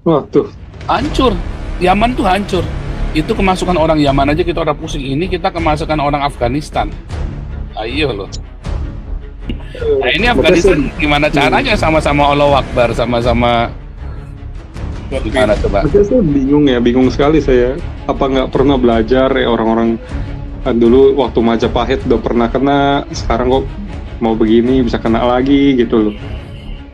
Wah tuh. Hancur. Yaman tuh hancur. Itu kemasukan orang Yaman aja kita udah pusing. Ini kita kemasukan orang Afghanistan. Ayo loh. Nah ini Makanya saya, Afghanistan gimana caranya sama-sama Allahu Akbar, sama-sama gimana coba? makanya saya bingung ya, bingung sekali saya. Apa nggak pernah belajar ya orang-orang dulu waktu Majapahit udah pernah kena, sekarang kok mau begini bisa kena lagi gitu loh.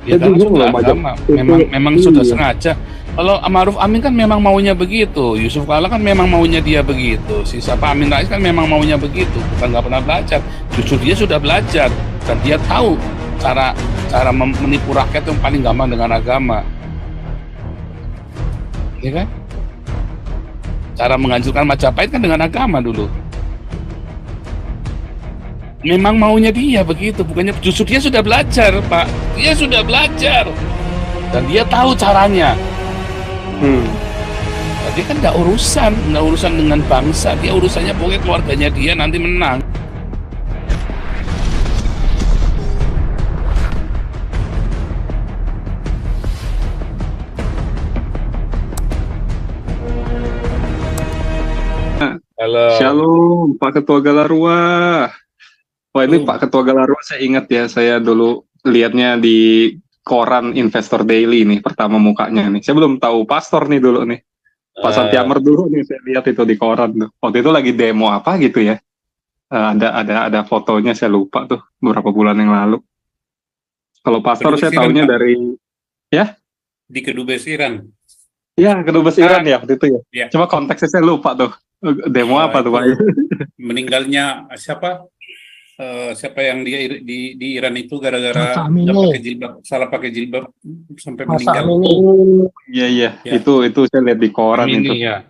Ya Saya karena bingung sudah loh agama, Majapahit itu. memang sudah Iya. sengaja. Kalau Ma'ruf Amin kan memang maunya begitu, Yusuf Kala kan memang maunya dia begitu, si siapa Amin Rais kan memang maunya begitu, bukan nggak pernah belajar. Justru dia sudah belajar dan dia tahu cara cara menipu rakyat yang paling gampang dengan agama, ya kan? Cara menghancurkan Majapahit kan dengan agama dulu. Memang maunya dia begitu, bukannya justru dia sudah belajar, Pak. Dia sudah belajar dan dia tahu caranya. Hmm. Nah, dia kan nggak urusan dengan bangsa, dia urusannya pokoknya keluarganya dia nanti menang. Halo. Shalom Pak Ketua Galarua. Wah ini Tuh. Pak Ketua Galarua saya ingat ya, saya dulu lihatnya di koran Investor Daily nih, pertama mukanya nih. Saya belum tahu pastor nih dulu nih. Pak Eh, Santiamer dulu nih saya lihat itu di koran tuh. Waktu itu lagi demo apa gitu ya. Ada fotonya, saya lupa tuh beberapa bulan yang lalu. Kalau pastor Kedubes saya Iran, tahunya Pak. dari ya, Di Kedubes Iran. ya kedubes Iran ya waktu itu ya. Ya, Cuma konteksnya saya lupa tuh. Demo apa tuh itu Pak? meninggalnya siapa? Siapa yang di Iran itu gara-gara Masa nggak Amini, pakai jilbab, salah pakai jilbab sampai Masa meninggal. Amini. Oh iya iya, Ya. itu saya lihat di koran itu. ini ya.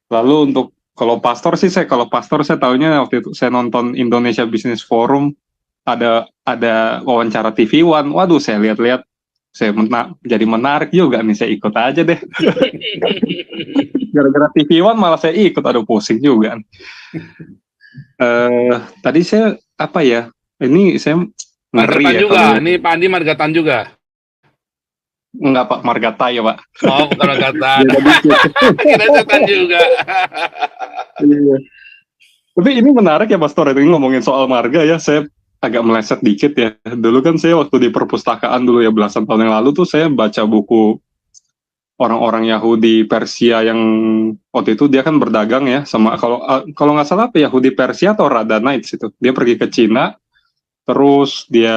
Lalu untuk kalau pastor sih kalau pastor saya tahunya waktu itu saya nonton Indonesia Business Forum, ada wawancara TV One. Waduh, saya lihat-lihat jadi menarik juga nih, saya ikut aja deh. Gara-gara TV One malah saya ikut, aduh pusing juga. Tadi saya apa ya? Ini saya ngeri Margatan ya juga. kalau Ini Pak Andi Margatan juga. nggak Pak Margata ya Pak. Oh, bukan Margatan. Beda dikit. Kira setan juga. Iya. Tapi ini menarik ya Pastor, itu ngomongin soal marga ya, saya agak meleset dikit ya. Dulu kan saya waktu di perpustakaan dulu ya belasan tahun yang lalu tuh saya baca buku orang-orang Yahudi Persia yang waktu itu dia kan berdagang ya sama kalau nggak salah apa Yahudi Persia atau Radhanites itu. Dia pergi ke Cina, terus dia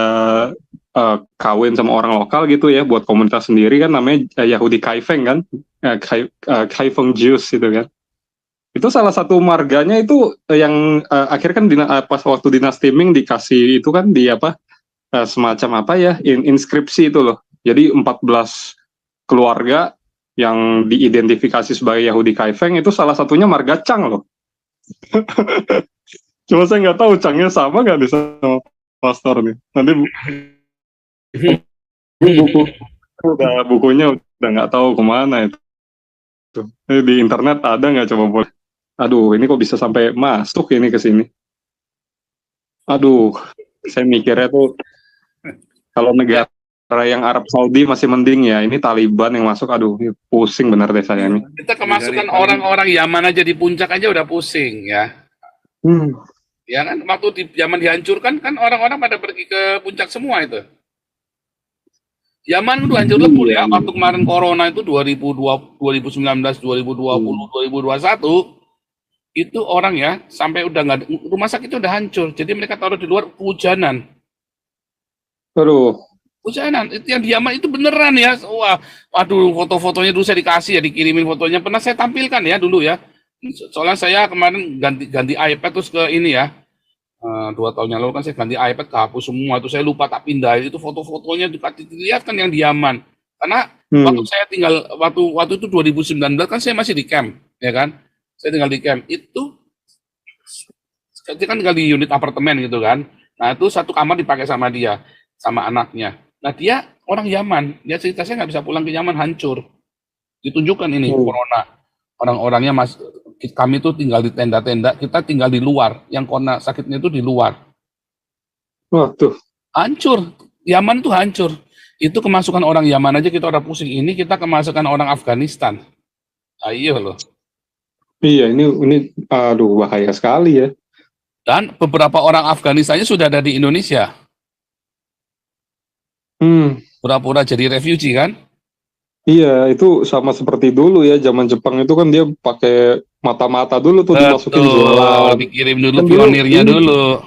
kawin sama orang lokal gitu ya buat komunitas sendiri kan, namanya Yahudi Kaifeng kan, Kaifeng Jews gitu kan. Itu salah satu marganya itu yang akhirnya kan pas waktu dinasti Ming dikasih itu kan di apa semacam apa ya inskripsi itu loh. Jadi 14 keluarga yang diidentifikasi sebagai Yahudi Kaifeng itu salah satunya marga Chang loh. Cuma saya nggak tahu Changnya sama nggak nih sama pastor nih. Nanti bukunya udah nggak tahu kemana itu. Di internet ada nggak, coba boleh? Aduh, ini kok bisa sampai masuk ini ke sini? Aduh, saya mikirnya tuh kalau negara yang Arab Saudi masih mending ya, ini Taliban yang masuk, aduh, pusing benar deh saya ini. Kita kemasukan orang-orang Yaman aja di puncak aja udah pusing ya. Ya kan waktu di Yaman dihancurkan kan orang-orang pada pergi ke puncak semua itu. Yaman udah hancur lebur ya. Waktu kemarin corona itu 2020, 2019, 2020, 2021 itu orang ya sampai udah nggak, rumah sakit itu udah hancur. Jadi mereka taruh di luar kehujanan. Aduh, Hujanan itu yang di Yaman itu beneran ya. Wah, waduh, foto-fotonya dulu saya dikasih ya, dikirimin fotonya. Pernah saya tampilkan ya dulu ya. Soalnya saya kemarin ganti iPad terus ke ini ya. 2 tahun yang lalu kan saya ganti iPad, kehapus semua itu, saya lupa tak pindah itu foto-fotonya dilihat kan yang di Yaman. Karena waktu saya tinggal waktu itu 2019 kan saya masih di camp, ya kan? Saya tinggal di camp itu, saya kan tinggal di unit apartemen gitu kan. Nah itu satu kamar dipakai sama dia, sama anaknya. Nah dia orang Yaman, dia cerita saya nggak bisa pulang ke Yaman, hancur. Ditunjukkan ini corona, orang-orangnya kami tuh tinggal di tenda-tenda, kita tinggal di luar, yang corona sakitnya itu di luar. wah tuh. Hancur, Yaman tuh hancur. Itu kemasukan orang Yaman aja kita udah pusing. Ini kita kemasukan orang Afghanistan. Ayo loh. Iya, ini aduh bahaya sekali ya. Dan beberapa orang Afghanistannya sudah ada di Indonesia. Pura-pura jadi refugee kan? Iya, itu sama seperti dulu ya, zaman Jepang itu kan dia pakai mata-mata dulu tuh dimasukin jualan. Dikirim dulu Kan pionirnya dulu.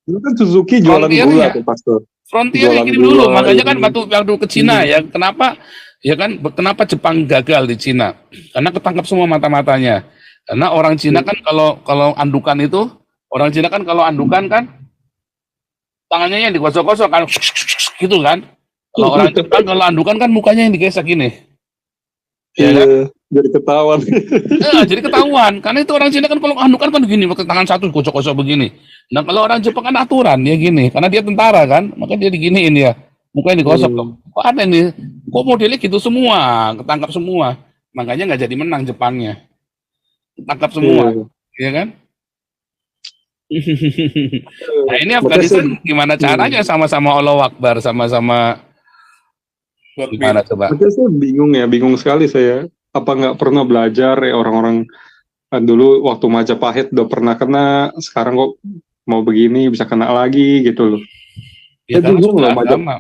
Dulu kan Suzuki jualan Frontiernya. gula tuh Pastor. Frontier Jualan kirim dulu, gula, makanya kan ini. waktu ke Cina ya, kenapa ya kan kenapa Jepang gagal di Cina? Karena ketangkap semua mata-matanya. Karena orang Cina kan kalau andukan itu, orang Cina kan kalau andukan kan tangannya yang digosok-gosok kan gitu kan. Kalau orang Jepang kalau andukan kan mukanya yang digesek gini. Ya kan? Iya, jadi ketahuan. Jadi ketahuan. Karena itu orang Cina kan kalau andukan kan begini, pakai tangan satu gosok-gosok begini. Nah kalau orang Jepang kan aturan ya gini, karena dia tentara kan, maka dia diginiin ya, mukanya digosok loh. Kok ada nih? Kok modelnya gitu semua, ketangkap semua. Makanya nggak jadi menang Jepangnya. Ketangkap semua, ya kan? Nah ini Afghanistan gimana caranya sama-sama Allahu Akbar, sama-sama gimana coba? Makanya saya bingung sekali saya. Apa nggak pernah belajar ya orang-orang dulu waktu Majapahit udah pernah kena, sekarang kok mau begini bisa kena lagi gitu loh. Ya karena sudah agama,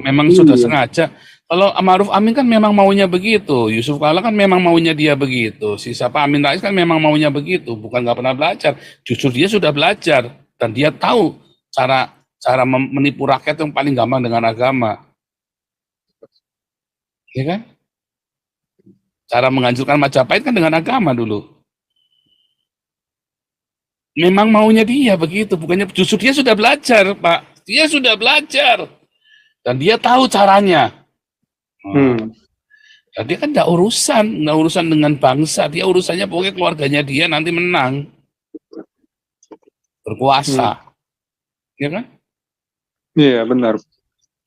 memang sudah sengaja. Kalau Ma'ruf Amin kan memang maunya begitu, Yusuf Kala kan memang maunya dia begitu, si siapa Amin Rais kan memang maunya begitu, bukan nggak pernah belajar. Justru dia sudah belajar dan dia tahu cara menipu rakyat yang paling gampang dengan agama, ya kan? Cara menghancurkan Majapahit kan dengan agama dulu. Memang maunya dia begitu, bukannya justru dia sudah belajar, Pak. Dia sudah belajar dan dia tahu caranya. Ya, dia kan nggak urusan dengan bangsa, dia urusannya pokoknya keluarganya dia nanti menang, berkuasa, ya kan? Iya benar.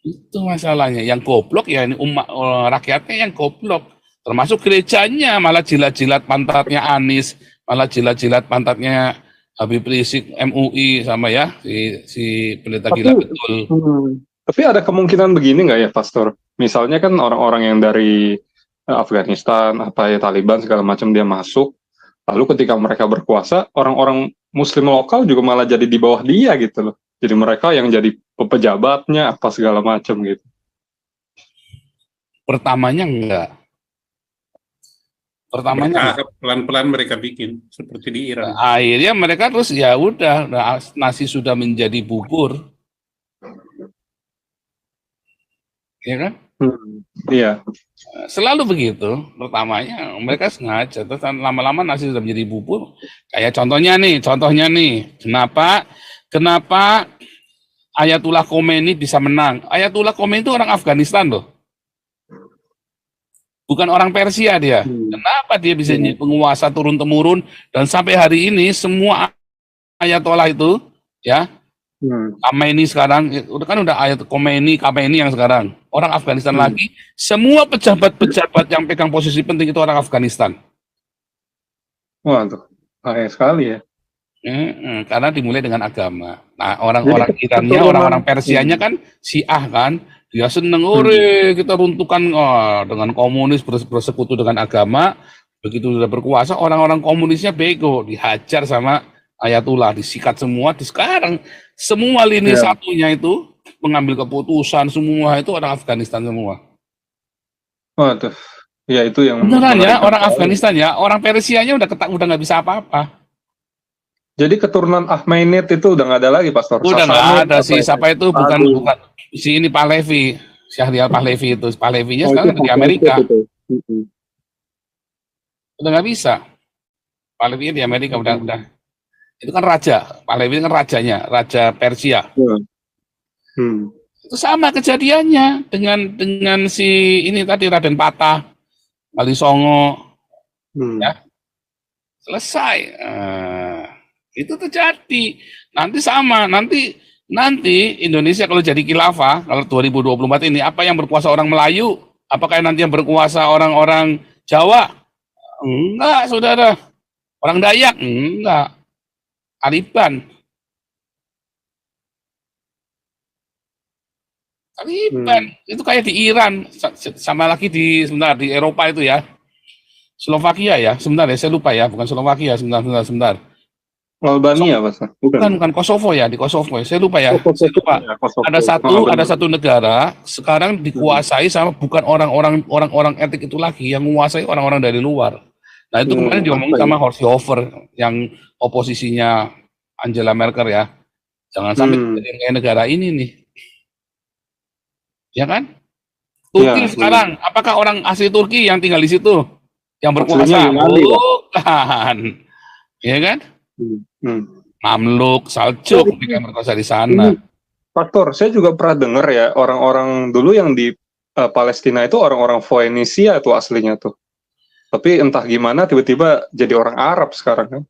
Itu masalahnya. Yang goblok ya ini umat rakyatnya yang goblok, termasuk gerejanya malah jilat-jilat pantatnya Anies, malah jilat-jilat pantatnya Habib Rizik MUI sama ya si pendeta gila betul. Tapi ada kemungkinan begini nggak ya, Pastor? Misalnya kan orang-orang yang dari Afghanistan, apa ya Taliban segala macam dia masuk, lalu ketika mereka berkuasa, orang-orang Muslim lokal juga malah jadi di bawah dia gitu loh. Jadi mereka yang jadi pejabatnya apa segala macam gitu. Pertamanya enggak. Pertamanya pelan-pelan mereka bikin seperti di Iran. Akhirnya mereka terus ya udah nasi sudah menjadi bubur. Ya kan? Iya. Selalu begitu. Pertamanya mereka sengaja, terus lama-lama nasi sudah menjadi bubur. Kayak contohnya nih, kenapa Ayatullah Khomeini bisa menang? Ayatullah Khomeini itu orang Afghanistan loh. Bukan orang Persia dia. Kenapa dia bisa jadi penguasa turun-temurun dan sampai hari ini semua Ayatollah itu ya Khomeini sekarang udah ayat Khomeini yang sekarang orang Afghanistan lagi, semua pejabat-pejabat yang pegang posisi penting itu orang Afghanistan. Waduh, bahaya sekali ya. Karena dimulai dengan agama. Nah orang-orang Irannya, orang-orang Persianya kan Syiah kan, dia seneng kita runtuhkan dengan komunis bersekutu dengan agama. Begitu sudah berkuasa, orang-orang komunisnya bego, dihajar sama Ayatullah, disikat semua. Sekarang semua lini satunya itu mengambil keputusan semua itu orang Afghanistan semua. Waduh, ya itu yang beneran ya orang Afghanistan ya, orang Persianya udah nggak bisa apa-apa. Jadi keturunan Ahmedid itu udah nggak ada lagi, Pastor. Udah nggak ada sih, siapa itu bukan si ini Pahlavi, Syahrial Pahlavi itu, Pahlavinya sekarang di Amerika. Udah nggak bisa, Pahlavinya di Amerika udah. Itu kan raja, Pahlavi kan rajanya, raja Persia. Itu sama kejadiannya dengan si ini tadi Raden Patah, Wali Songo, ya selesai. Itu terjadi. Nanti sama, nanti Indonesia kalau jadi khilafah, kalau 2024 ini, apa yang berkuasa orang Melayu? Apakah nanti yang berkuasa orang-orang Jawa? Enggak, saudara. Orang Dayak? Enggak. Taliban. Taliban. Itu kayak di Iran, sama lagi di sebentar di Eropa itu ya. Slovakia ya, sebentar ya, saya lupa ya, bukan Slovakia, sebentar. Albania, Mas. Bukan Kosovo ya, di Kosovo ya. Saya lupa ya. Oh, Saya lupa. ya, Kosovo. Ada benar. satu negara sekarang dikuasai sama bukan orang-orang etik itu lagi, yang menguasai orang-orang dari luar. Nah, itu kemarin diomongin sama Horst Seehofer yang oposisinya Angela Merkel ya. Jangan sampai jadi kayak negara ini nih. Ya kan? Turki sekarang, apakah orang asli Turki yang tinggal di situ yang berkuasa? Bukan. Ya kan? Mamluk, Saljuk, yang berkuasa di sana. Pastor, saya juga pernah dengar ya, orang-orang dulu yang di Palestina itu orang-orang Foenisia itu aslinya tuh. Tapi entah gimana tiba-tiba jadi orang Arab sekarang kan.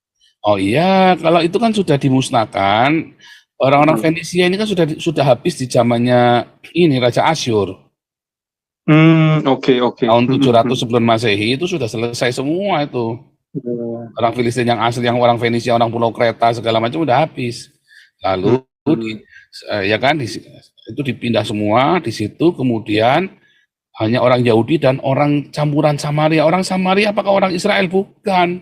Oh iya, kalau itu kan sudah dimusnahkan. Orang-orang Fenisia ini kan sudah habis di zamannya ini Raja Asyur. Oke. Tahun 700 sebelum Masehi itu sudah selesai semua itu. Orang Filistin yang asli, yang orang Fenisia, orang Pulau Kreta segala macam udah habis. Lalu ya kan itu dipindah semua di situ, kemudian hanya orang Yahudi dan orang campuran Samaria. Orang Samaria apakah orang Israel? Bukan.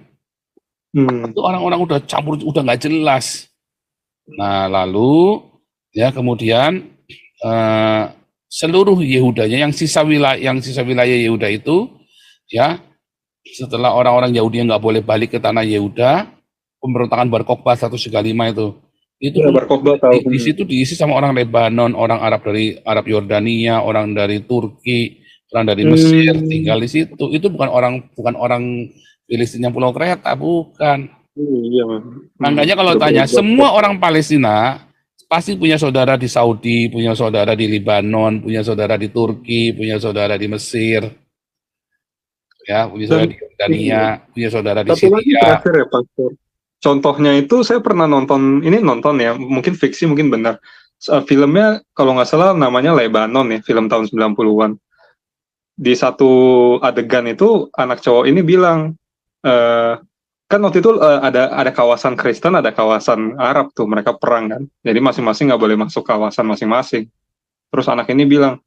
Itu orang-orang udah campur, udah nggak jelas. Nah lalu ya kemudian seluruh Yehudanya yang sisa wilayah Yehuda itu ya, setelah orang-orang Yahudi yang nggak boleh balik ke tanah Yehuda, pemberontakan Bar Kokhba 135 itu di situ diisi sama orang Lebanon, orang Arab dari Arab Yordania, orang dari Turki, orang dari Mesir tinggal di situ. Itu bukan orang Filistin yang Pulau Kreta, bukan. Makanya kalau tanya, semua orang Palestina pasti punya saudara di Saudi, punya saudara di Lebanon, punya saudara di Turki, punya saudara di Mesir, ya, punya saudara di Jordania, punya saudara di Syria. Terakhir ya, Pastor. Contohnya itu saya pernah nonton ya, mungkin fiksi, mungkin benar. Filmnya kalau nggak salah namanya Lebanon ya, film tahun 90-an. Di satu adegan itu anak cowok ini bilang, kan waktu itu ada kawasan Kristen, ada kawasan Arab tuh, mereka perang kan. Jadi masing-masing nggak boleh masuk kawasan masing-masing. Terus anak ini bilang,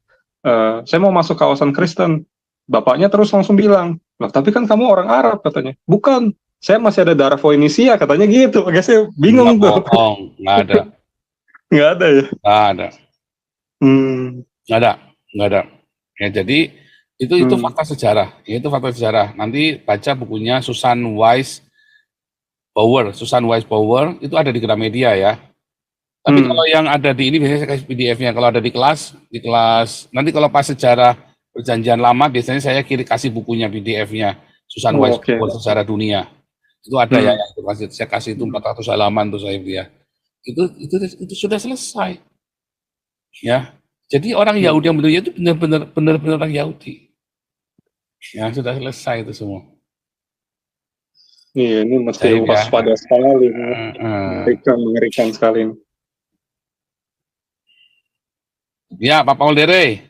saya mau masuk kawasan Kristen. Bapaknya terus langsung bilang, loh tapi kan kamu orang Arab katanya. Bukan, saya masih ada darah Foenisia katanya gitu. Makanya saya bingung tuh. Nggak ada. Nggak ada ya? Nggak ada. Nggak ada. Ya jadi itu fakta sejarah. Itu fakta sejarah. Nanti baca bukunya Susan Wise Bauer itu ada di Gramedia ya. Tapi kalau yang ada di ini biasanya saya kasih PDF-nya. Kalau ada di kelas nanti kalau pas sejarah perjanjian lama biasanya saya kasih bukunya PDF-nya Susan Wise Bauer sejarah dunia. Itu ada ya yang saya kasih itu 400 halaman tuh saya ya. Itu sudah selesai. Ya. Jadi orang Yahudi yang benar itu benar-benar orang Yahudi. Ya, sudah selesai itu semua. Iya, ini mesti waspada sekali. Mengerikan sekali. Ya, Pak Paul Dere.